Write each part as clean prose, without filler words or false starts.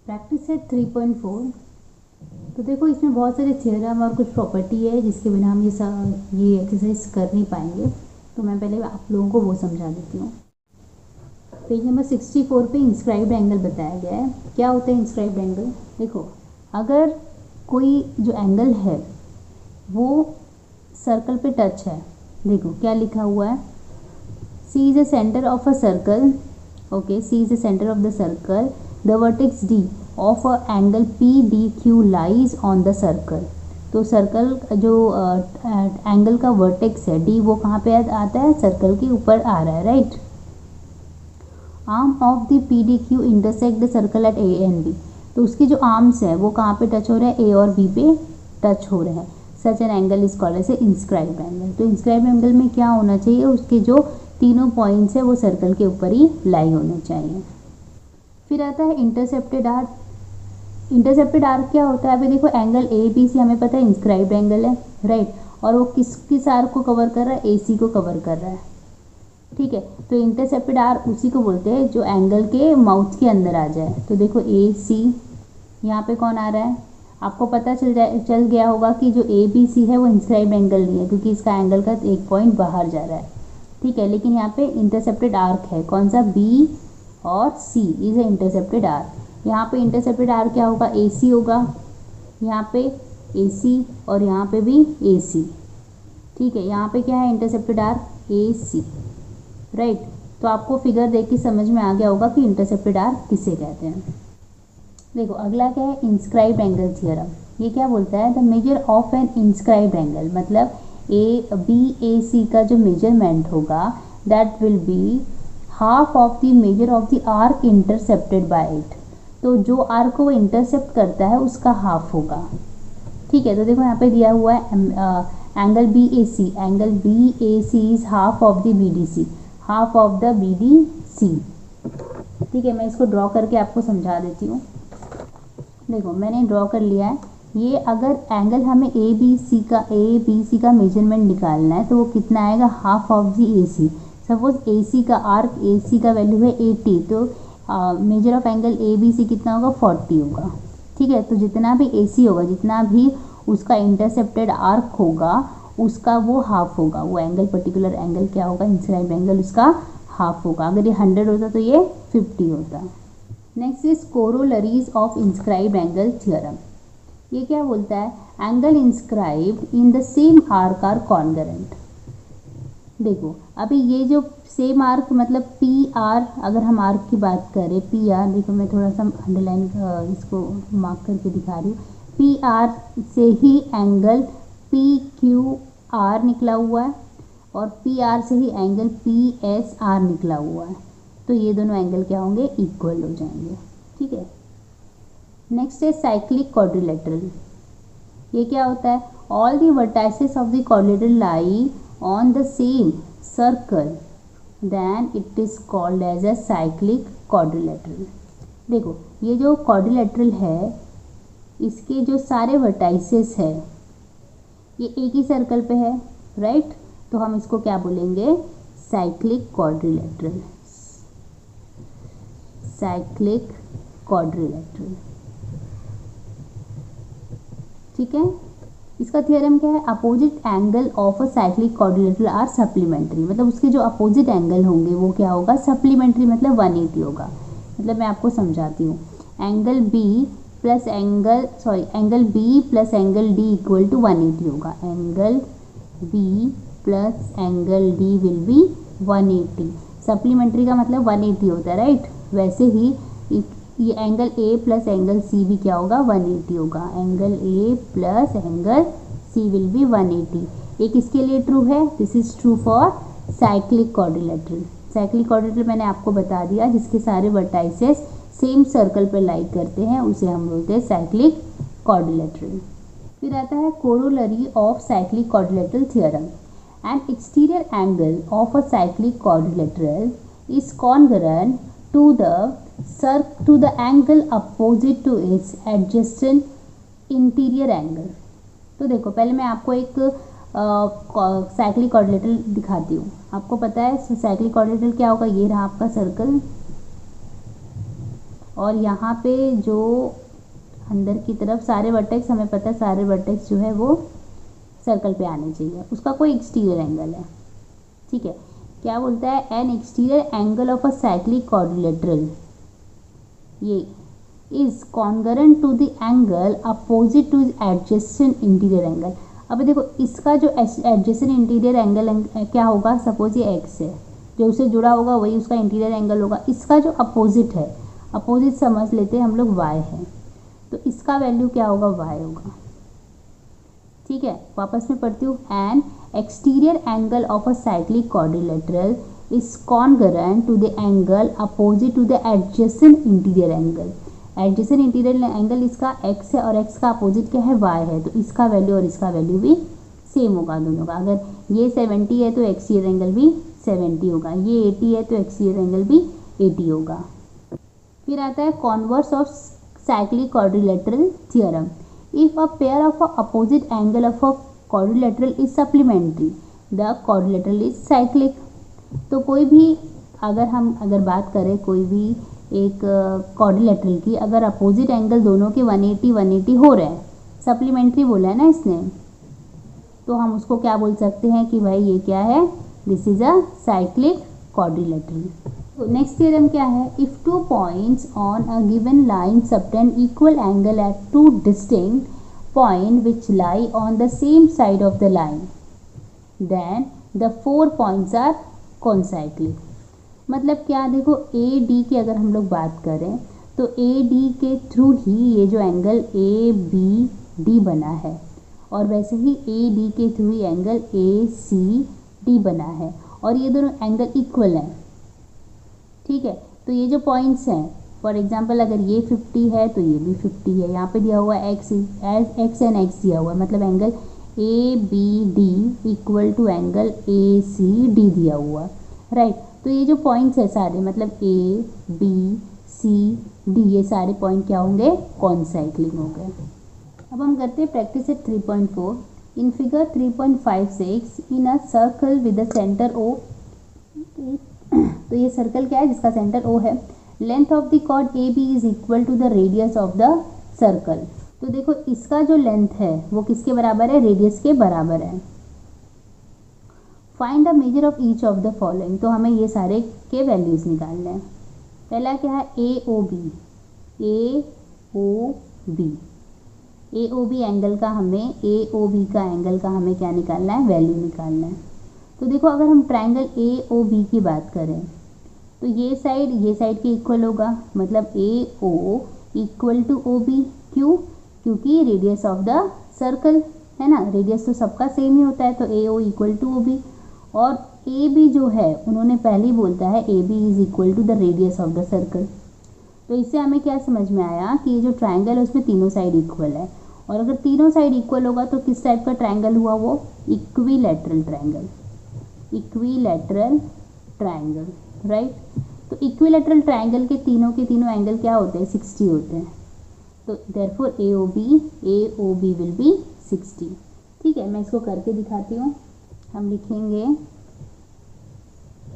Practice set 3.4। तो देखो इसमें बहुत सारे थ्योरम और कुछ प्रॉपर्टी है जिसके बिना हम ये एक्सरसाइज कर नहीं पाएंगे। तो मैं पहले आप लोगों को वो समझा देती हूँ। पेज नंबर 64 पे इंस्क्राइब्ड एंगल बताया गया है। क्या होता है इंस्क्राइब्ड एंगल? देखो, अगर कोई जो एंगल है वो सर्कल पे टच है, देखो क्या लिखा हुआ है, C is the center of a circle, okay, C is the center of the circle, the vertex D of a angle P D Q lies on the circle. तो सर्कल जो angle का vertex है D, वो कहाँ पे आता है? Circle के ऊपर आ रहा है, right. Arm of the P D Q intersect the circle at A and B. तो उसके जो आर्म्स है वो कहाँ पे टच हो रहे हैं? ए और बी पे टच हो रहे हैं। Such an angle is called as a inscribed angle. तो इंस्क्राइब्ड एंगल में क्या होना चाहिए? उसके जो तीनों पॉइंट्स है वो सर्कल के ऊपर ही लाई होने चाहिए। फिर आता है इंटरसेप्टेड आर्क। इंटरसेप्टेड आर्क क्या होता है? अभी देखो एंगल ए बी सी हमें पता है इंस्क्राइब्ड एंगल है, राइट। और वो किस आर्क को कवर कर रहा है? ए सी को कवर कर रहा है, ठीक है। तो इंटरसेप्टेड आर्क उसी को बोलते हैं जो एंगल के माउथ के अंदर आ जाए। तो देखो ए सी, यहाँ पे कौन आ रहा है? आपको पता चल गया होगा कि जो ए बी सी है वो इंस्क्राइब्ड एंगल नहीं है, क्योंकि इसका एंगल का एक पॉइंट बाहर जा रहा है, ठीक है। लेकिन यहाँ पे इंटरसेप्टेड आर्क है, कौन सा? बी और सी इज ए इंटरसेप्टेड आर्क। यहाँ पे इंटरसेप्टेड आर्क क्या होगा? ए सी होगा, यहाँ पे ए सी और यहाँ पे भी ए सी, ठीक है। यहाँ पे क्या है? Intercepted arc A C, right. तो आपको फिगर देख के समझ में आ गया होगा कि इंटरसेप्टेड आर्क किसे कहते हैं। देखो अगला क्या है? Inscribed angle theorem. ये क्या बोलता है? The measure of an inscribed angle, मतलब ए बी ए सी का जो मेजरमेंट होगा that will be half of the measure of the arc intercepted by it. तो जो आर्क को वो इंटरसेप्ट करता है उसका हाफ होगा, ठीक है। तो देखो यहाँ पे दिया हुआ है angle B A C, angle B A C is half of the B D C, half of the B D C, ठीक है। मैं इसको ड्रॉ करके आपको समझा देती हूँ। देखो मैंने ड्रॉ कर लिया है। ये अगर एंगल हमें ए बी सी का मेजरमेंट निकालना है तो वो कितना आएगा? Half of the A C. Suppose A C का आर्क, ए सी का वैल्यू है 80, तो measure of angle A B C कितना होगा? 40 होगा, ठीक है। तो जितना भी ए सी होगा, जितना भी उसका इंटरसेप्टेड आर्क होगा उसका वो हाफ होगा। वो एंगल, पर्टिकुलर एंगल क्या होगा? इंस्क्राइब्ड एंगल उसका हाफ होगा। अगर ये 100 होता तो ये 50 होता। Next is corollaries of inscribed angle theorem. ये क्या बोलता है? Angle inscribed in the same arc are congruent. देखो अभी ये जो सेम आर्क मतलब पी आर, अगर हम आर्क की बात करें पी आर, देखो मैं थोड़ा सा अंडरलाइन इसको मार्क करके दिखा रही हूँ। पी आर से ही एंगल पी क्यू आर निकला हुआ है और पी आर से ही एंगल पी एस आर निकला हुआ है। तो ये दोनों एंगल क्या होंगे? इक्वल हो जाएंगे, ठीक है। नेक्स्ट है साइक्लिक क्वाड्रिलेटरल। ये क्या होता है? All the vertices of the quadrilateral lie on the same circle, then it is called as a cyclic quadrilateral. देखो ये जो क्वाड्रिलेटरल है इसके जो सारे वर्टाइसेस है ये एक ही सर्कल पे है, राइट। तो हम इसको क्या बोलेंगे? साइक्लिक क्वाड्रिलेटरल, साइक्लिक क्वाड्रिलेटरल, ठीक है। इसका थ्योरम क्या है? Opposite angle of a cyclic quadrilateral are supplementary. मतलब उसके जो अपोजिट एंगल होंगे वो क्या होगा? सप्लीमेंट्री, मतलब 180 होगा। मतलब मैं आपको समझाती हूँ। Angle B plus angle B plus angle D equal to 180 होगा। Angle B plus angle D will be 180। Supplementary का मतलब 180 होता है, राइट। वैसे ही ये angle A plus angle C भी क्या होगा? 180 होगा। Angle A plus angle C will be 180। एक इसके लिए ट्रू है, this is true for cyclic quadrilateral. Cyclic quadrilateral मैंने आपको बता दिया, जिसके सारे वर्टाइसेस सेम सर्कल पर लाई करते हैं उसे हम बोलते हैं साइक्लिक क्वाड्रिलेटरल। फिर आता है corollary of cyclic quadrilateral theorem. N exterior angle of a cyclic quadrilateral is congruent to the angle opposite to its adjacent interior angle। तो देखो पहले मैं आपको एक साइक्लिक क्वाड्रिलेटरल दिखाती हूँ। आपको पता है साइक्लिक क्वाड्रिलेटरल क्या होगा? ये रहा आपका सर्कल, और यहाँ पे जो अंदर की तरफ सारे वर्टेक्स, हमें पता है सारे वर्टेक्स जो है वो सर्कल पे आने चाहिए, उसका कोई एक्सटीरियर एंगल है। ठीक है, क्या बोलता है, an exterior angle of a cyclic quadrilateral ये is congruent to the angle opposite to adjacent interior angle. अब देखो इसका जो एडजेसेंट इंटीरियर एंगल क्या होगा, सपोज ये एक्स है, जो उससे जुड़ा होगा वही उसका इंटीरियर एंगल होगा। इसका जो अपोजिट है, अपोजिट समझ लेते हैं हम लोग y है, तो इसका वैल्यू क्या होगा, y होगा। ठीक है, वापस में पढ़ती हूँ, an exterior angle of a cyclic quadrilateral is congruent to the angle opposite to the adjacent interior angle. Adjacent interior angle इसका x है और x का अपोजिट क्या है, y है, तो इसका वैल्यू और इसका वैल्यू भी सेम होगा दोनों का। अगर ये 70 है तो एक्सटीरियर एंगल भी 70 होगा, ये 80 है तो एक्सटीरियर एंगल भी 80 होगा। फिर आता है converse of cyclic quadrilateral theorem. If a pair of opposite angle of a quadrilateral is supplementary the quadrilateral is cyclic. तो कोई भी अगर बात करें कोई भी एक क्वाड्रिलेटरल की, अगर अपोजिट एंगल दोनों के 180 हो रहे हैं, सप्लीमेंट्री बोला है ना इसने, तो हम उसको क्या बोल सकते हैं कि भाई ये क्या है, this is a cyclic quadrilateral. तो नेक्स्ट थ्योरम क्या है, if two points on a given line subtend equal angle at two distinct point which lie on the same side of the line then the 4 points are concyclic. मतलब क्या, देखो A D की अगर हम लोग बात करें तो ए डी के थ्रू ही ये जो एंगल ए बी डी बना है, और वैसे ही ए डी के थ्रू ही एंगल ए सी डी बना है, और ये दोनों एंगल इक्वल हैं। ठीक है, तो ये जो पॉइंट्स हैं, फॉर एग्जांपल अगर ये 50 है तो ये भी 50 है, यहाँ पे दिया हुआ है एक्स एंड एक्स दिया हुआ है, मतलब angle A B D equal to angle A C D दिया हुआ, राइट। तो ये जो पॉइंट्स है सारे, मतलब ए बी सी डी, ये सारे पॉइंट क्या होंगे, कॉन्साइक्लिक हो गए। अब हम करते हैं practice at 3.4। In figure 3.56 in a circle with the centre O, तो ये सर्कल क्या है जिसका सेंटर ओ है, length of the chord A B is equal to the radius of the circle. तो देखो इसका जो लेंथ है वो किसके बराबर है, रेडियस के बराबर है। Find the measure of each of the following, तो हमें ये सारे के वैल्यूज निकालने हैं। पहला क्या है, A O B, A O B, A O B angle का हमें, ए ओ बी का एंगल का हमें क्या निकालना है, वैल्यू निकालना है। तो देखो अगर हम ट्राइंगल ए ओ बी की बात करें तो ये साइड के इक्वल होगा, मतलब A O equal to O B. क्यों, क्योंकि रेडियस ऑफ द सर्कल है ना, रेडियस तो सबका सेम ही होता है, तो A O equal to O B. और ए बी जो है उन्होंने पहले ही बोलता है A B is equal to the radius of the circle. तो इससे हमें क्या समझ में आया कि ये जो ट्राइंगल है उसमें तीनों साइड इक्वल है, और अगर तीनों साइड इक्वल होगा तो किस टाइप का ट्राइंगल हुआ, वो equilateral triangle, equilateral triangle, right. तो इक्विलैटरल ट्राइंगल के तीनों एंगल क्या होते हैं, 60 होते हैं। तो therefore A O B will be 60। ठीक है, मैं इसको करके दिखाती हूँ। हम लिखेंगे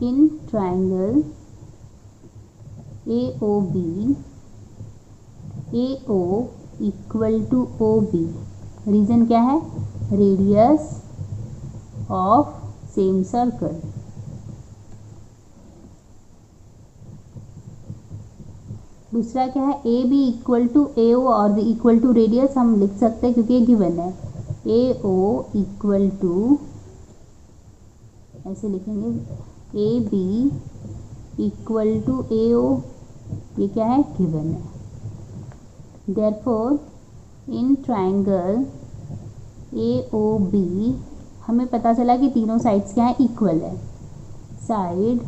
in triangle A O B, A O equal to O B, reason क्या है, रेडियस ऑफ सेम सर्कल। दूसरा क्या है, A B equal to A O और इक्वल टू रेडियस हम लिख सकते हैं क्योंकि ये गिवन है, ए ओ इक्वल टू, ऐसे लिखेंगे, A B equal to A O, ये क्या है, गिवन है। Therefore in triangle A O B हमें पता चला कि तीनों साइड्स क्या है, इक्वल है। Side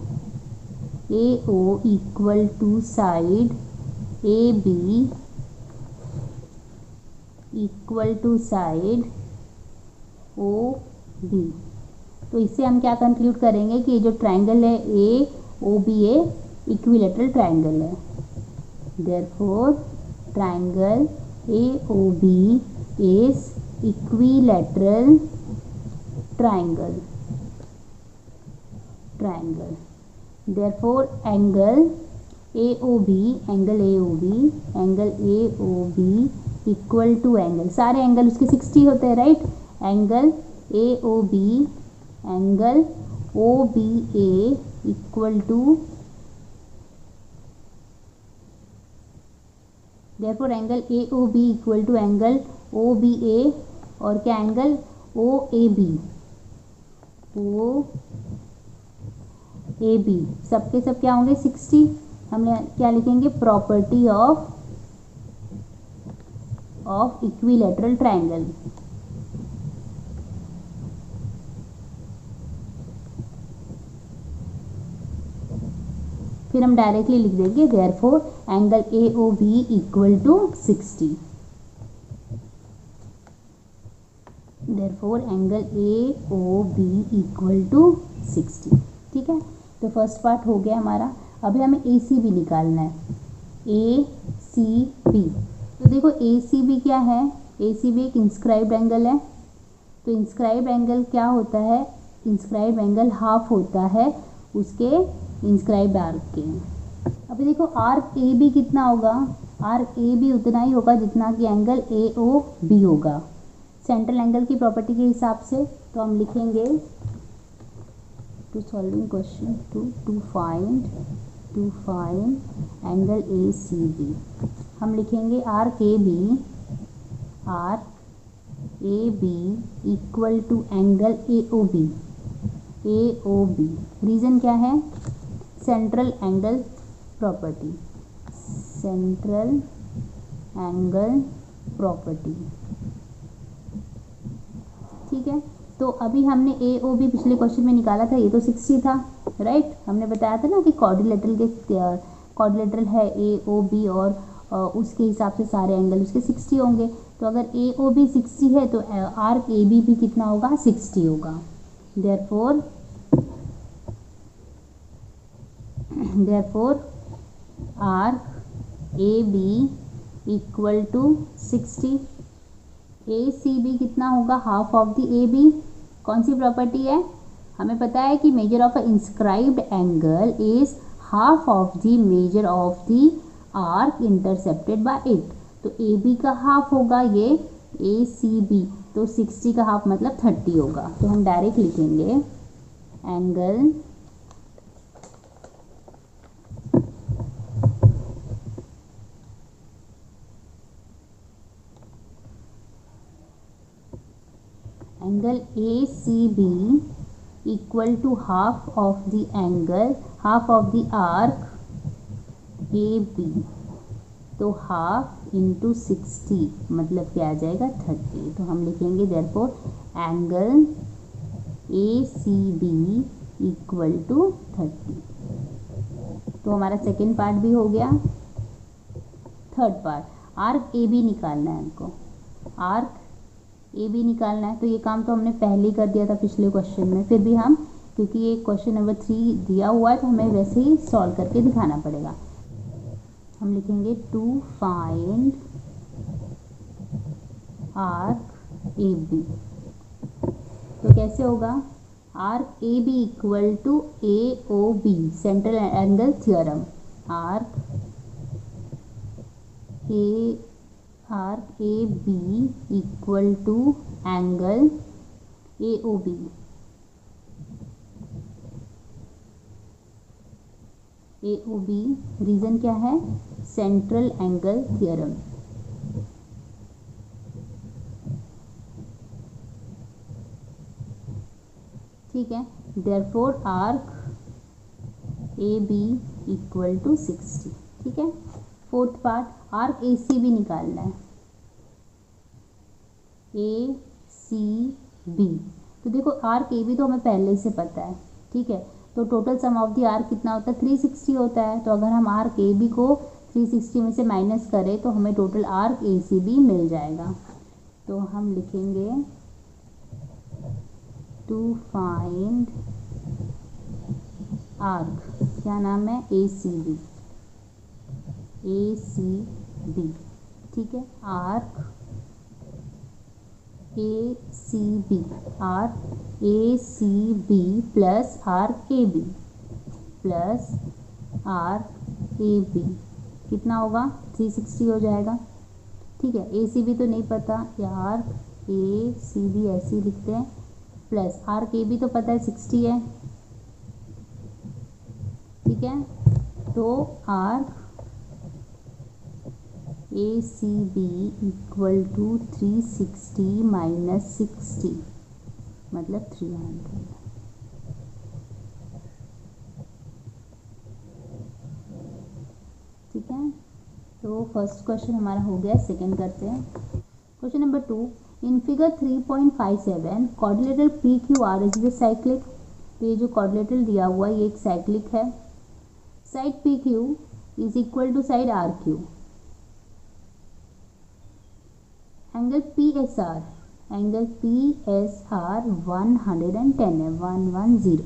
A O equal to side A B equal to side O B. तो इससे हम क्या कंक्लूड करेंगे कि ये जो ट्राइंगल है A O B a equilateral triangle है। Therefore triangle A O B is equilateral triangle. Therefore angle A O B, angle A O B, angle A O B equal to angle, सारे angle उसके 60 होते हैं right, angle A O B, angle O B A equal to, therefore angle A O B equal to angle O B A, और क्या angle O A B, O A B सबके सब क्या होंगे 60। हम क्या लिखेंगे, प्रॉपर्टी ऑफ इक्विलैटरल ट्रायंगल। फिर हम डायरेक्टली लिख देंगे therefore angle A O B equal to 60, therefore angle A O B equal to 60। ठीक है, तो फर्स्ट पार्ट हो गया हमारा। अभी हमें ए सी बी निकालना है, ए सी बी। तो देखो ए सी बी क्या है, ए सी बी एक इंस्क्राइब्ड एंगल है। तो इंस्क्राइब्ड एंगल क्या होता है, इंस्क्राइब्ड एंगल हाफ होता है उसके इंस्क्राइब्ड आर्क के। अभी देखो आर्क ए बी कितना होगा, आर्क ए बी उतना ही होगा जितना कि एंगल ए ओ बी होगा सेंट्रल एंगल की प्रॉपर्टी के हिसाब से। तो हम लिखेंगे to solving question to find angle A C B, हम लिखेंगे arc A B equal to angle A O B. Reason क्या है, central angle property, central angle property. ठीक है, तो अभी हमने ए ओ बी पिछले क्वेश्चन में निकाला था, ये तो 60 था राइट। हमने बताया था ना कि क्वाड्रिलेटरल है ए ओ बी, और उसके हिसाब से सारे एंगल उसके 60 होंगे। तो अगर ए ओ बी 60 है तो आर्क ए बी भी कितना होगा, 60 होगा। Therefore arc A B equal to 60, A C B कितना होगा, half of the A B. कौन सी प्रॉपर्टी है, हमें पता है कि measure of a inscribed angle is half of the measure of the arc intercepted by it. तो ए बी का हाफ होगा ये ए सी बी, तो 60 का हाफ मतलब 30 होगा। तो हम डायरेक्ट लिखेंगे angle A C B equal to half of the arc A B. तो हाफ इंटू 60 मतलब क्या आ जाएगा 30। तो हम लिखेंगे therefore angle A C B equal to 30। तो हमारा सेकेंड पार्ट भी हो गया। Third part, arc A B निकालना है हमको, आर्क ए बी निकालना है। तो ये काम तो हमने पहले ही कर दिया था पिछले क्वेश्चन में, फिर भी हम क्योंकि ये क्वेश्चन नंबर 3 दिया हुआ है तो हमें वैसे ही सॉल्व करके दिखाना पड़ेगा। हम लिखेंगे to find arc A B. तो कैसे होगा, arc A B equal to A O B, central angle theorem. Arc A B equal to angle A O B. A O B reason क्या है, सेंट्रल एंगल थ्योरम। ठीक है, therefore arc A B equal to 60। ठीक है, fourth part, arc A C B निकालना है, ए C B. तो देखो आर्क ए बी तो हमें पहले से पता है, ठीक है। तो total sum of the arc कितना होता है, 360 होता है। तो अगर हम आर्क ए बी को 360 में से माइनस करें तो हमें total arc A C B मिल जाएगा। तो हम लिखेंगे टू फाइंड आर्क, क्या नाम है, ए C B, A C B. ठीक है, arc A C B, arc A C B plus arc A B plus arc A B कितना होगा 360 हो जाएगा। ठीक है, ए सी बी तो नहीं पता, आर्क ए सी बी ऐसे ही लिखते हैं, प्लस आर्क ए बी तो पता है 60 है। ठीक है, तो arc A C B equal to 360 minus 60 मतलब 300। ठीक है, तो फर्स्ट क्वेश्चन हमारा हो गया। सेकंड करते हैं। Question number 2, in figure 3.57 quadrilateral P Q R is the cyclic. तो ये जो क्वाड्रिलेटरल दिया हुआ है ये एक साइक्लिक है। Side P Q is equal to side R Q. Angle P S R 110 है, 110।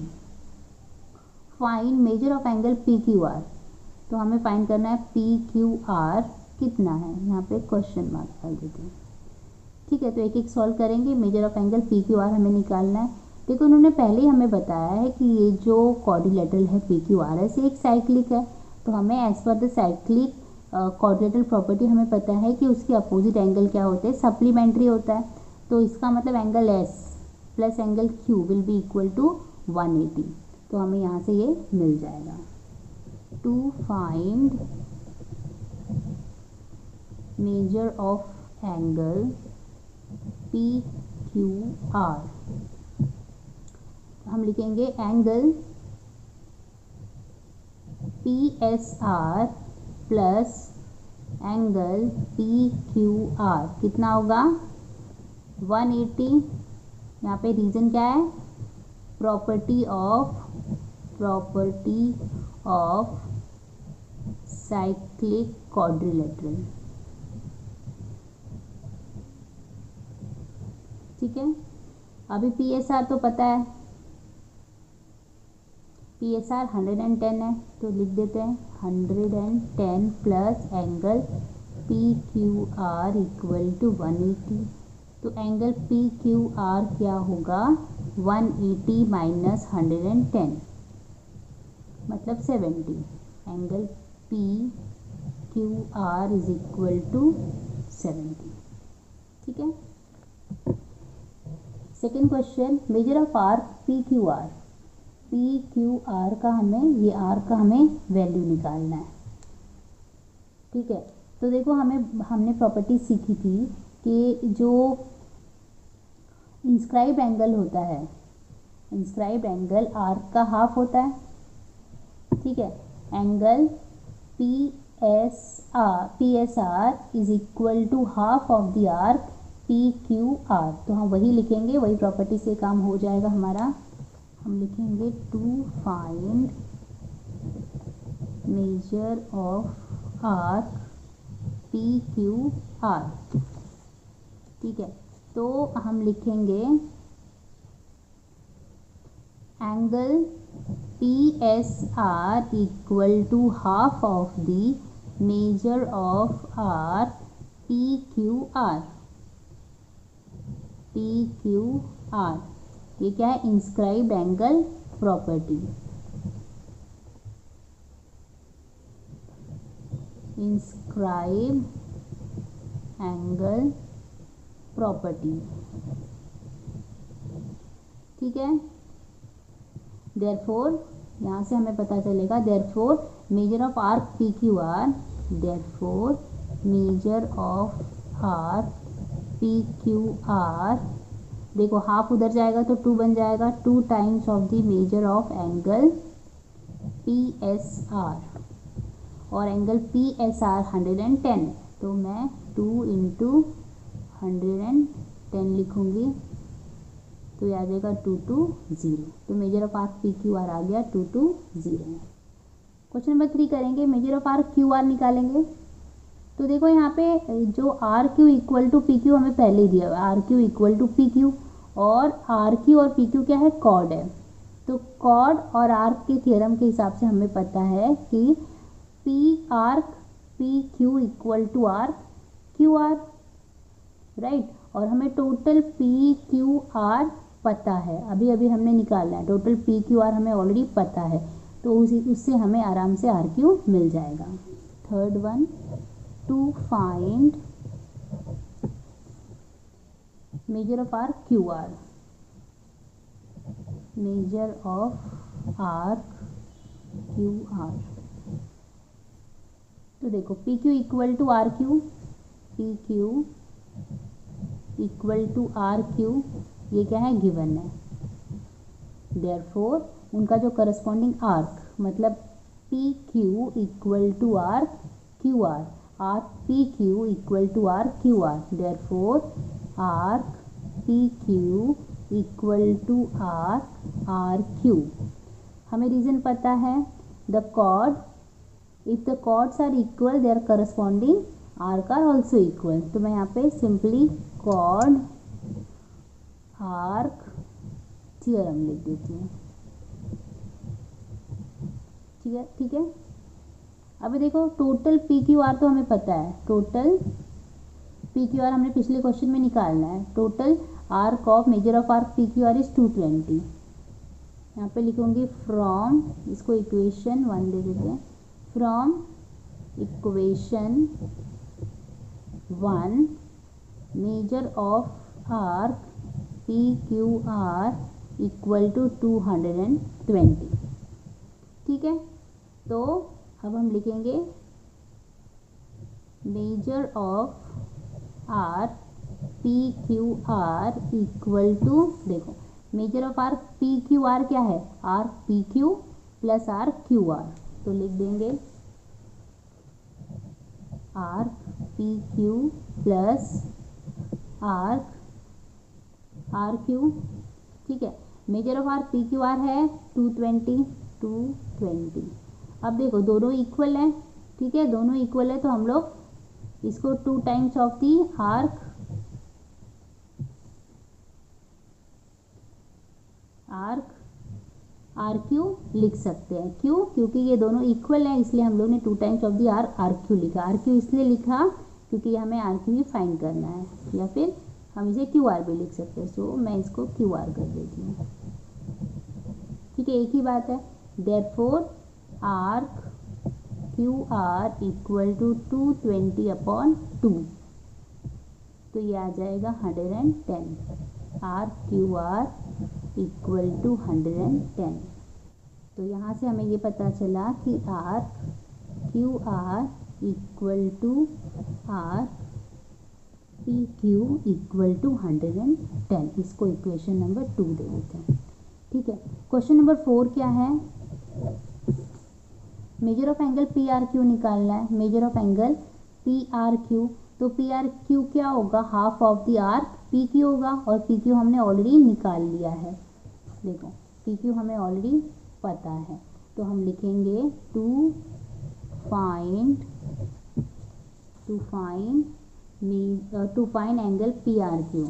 Find measure of angle P Q R. तो हमें फाइंड करना है पी क्यू आर कितना है, यहाँ पे क्वेश्चन मार्क डाल देते हैं। ठीक है, तो एक एक सॉल्व करेंगे। Measure of angle P Q are हमें निकालना है। देखो उन्होंने पहले ही हमें बताया है कि ये जो क्वाड्रिलेटरल है पी क्यू आर है एक साइक्लिक है, तो हमें as per the cyclic quadrilateral property हमें पता है कि उसके अपोजिट एंगल क्या होते हैं, सप्लीमेंट्री होता है। तो इसका मतलब angle S plus angle Q will be equal to 180। तो हमें यहाँ से ये मिल जाएगा। To find measure of angle P Q R, हम लिखेंगे angle P S R plus angle P Q R कितना होगा 180। यहाँ पे रीजन क्या है, प्रॉपर्टी ऑफ साइक्लिक क्वाड्रिलेटरल। ठीक है, अभी पी एस आर तो पता है, पी एस आर 110 है, तो लिख देते हैं 110 plus angle P Q R equal to 180। तो एंगल पी क्यू आर क्या होगा 180 माइनस 110 मतलब 70। Angle P Q R is equal to 70। ठीक है, second question, measure of arc P Q R. P Q R का हमें, ये आर का हमें वैल्यू निकालना है। ठीक है, तो देखो हमने प्रॉपर्टी सीखी थी कि जो इंस्क्राइब एंगल होता है, इंस्क्राइब एंगल आर्क का हाफ होता है। ठीक है, angle P S R is equal to half of the arc P Q R. तो हम वही लिखेंगे, वही प्रॉपर्टी से काम हो जाएगा हमारा। हम लिखेंगे to find measure of arc P Q R. ठीक है, तो हम लिखेंगे angle P S R equal to half of the measure of R P Q R. P Q R ये क्या है, inscribed angle property. Inscribed angle property. ठीक है, देयरफॉर यहाँ से हमें पता चलेगा, therefore measure of arc P Q R, therefore measure of arc P Q R, देखो हाफ उधर जाएगा तो 2 बन जाएगा, 2 times of the measure of angle P S are, और एंगल पी एस आर 110 है, तो मैं 2 इंटू 110 लिखूंगी, तो ये आ जाएगा 220। तो measure of arc P Q R आ गया 220। क्वेश्चन नंबर 3 करेंगे, measure of arc Q R निकालेंगे। तो देखो यहाँ पे जो R Q equal to P Q हमें पहले ही दिया हुआ है, R Q equal to P Q, और आर क्यू और पी क्यू क्या है, कॉर्ड है। तो कॉर्ड और आर्क के थ्योरम के हिसाब से हमें पता है कि P arc P Q equal to arc Q R, right. और हमें टोटल पी क्यू आर पता है, अभी अभी हमने निकालना है, टोटल पी क्यू आर हमें ऑलरेडी पता है। तो उससे हमें आराम से आर क्यू मिल जाएगा। Third one, to find measure of R Q R, measure of R Q R. तो देखो P Q equal to R Q, P Q equal to R Q, ये क्या है, गिवन है। देयरफॉर उनका जो करस्पॉन्डिंग आर्क, मतलब P Q equal to R Q R, R P Q equal to R Q R, therefore arc P Q equal to R Q. हमें reason पता है, the chord, if the chords are equal their corresponding arc are also equal. तो मैं यहाँ पे simply cord arc theorem लिख देती हूँ। ठीक है। अभी देखो टोटल पी क्यू आर तो हमें पता है, टोटल पी क्यू आर हमने पिछले क्वेश्चन में निकालना है। Total arc of major of arc P Q R is 220। यहाँ पे लिखूंगी फ्रॉम, इसको इक्वेशन 1 दे देते हैं, from equation 1 measure of arc P Q R equal to 220। ठीक है, तो अब हम लिखेंगे measure of R P Q R equal to, देखो measure of R P Q R क्या है, R P Q plus R Q R. तो लिख देंगे R P Q plus R Q. ठीक है, measure of R P Q R है 220। अब देखो दोनों इक्वल हैं। ठीक है, दोनों इक्वल है तो हम लोग इसको 2 times of the R Q लिख सकते हैं। क्यों? क्योंकि ये दोनों इक्वल हैं, इसलिए हम लोग ने 2 times of the R Q लिखा। आर क्यू इसलिए लिखा क्योंकि हमें आर क्यू ही फाइंड करना है, या फिर हम इसे क्यू आर भी लिख सकते हैं। सो मैं इसको क्यू आर कर देती हूँ। ठीक है, एक ही बात है। Therefore arc Q R equal to 220/2, तो ये आ जाएगा 110। R Q R equal to 110। तो यहाँ से हमें ये पता चला कि R Q R equal to R P Q equal to 110। इसको इक्वेशन नंबर 2 दे देते हैं। ठीक है, क्वेश्चन नंबर 4 क्या है, measure of angle P R Q निकालना है। Measure of angle P R Q, तो पी आर क्यू क्या होगा, half of the arc P Q होगा, और पी क्यू हमने ऑलरेडी निकाल लिया है। देखो पी क्यू हमें ऑलरेडी पता है, तो हम लिखेंगे to find angle P R Q.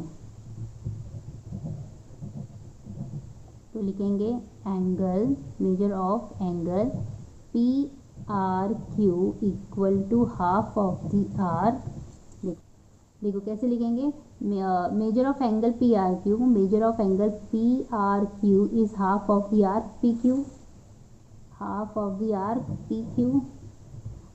तो लिखेंगे angle, measure of angle P R Q equal to half of the arc. देखो कैसे लिखेंगे, measure of angle P R Q, measure of angle P R Q is half of the arc P Q, half of the arc P Q,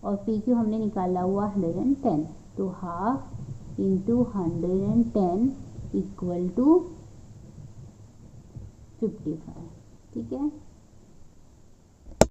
और P Q हमने निकाला हुआ 110, तो half into 110 equal to 55। ठीक है।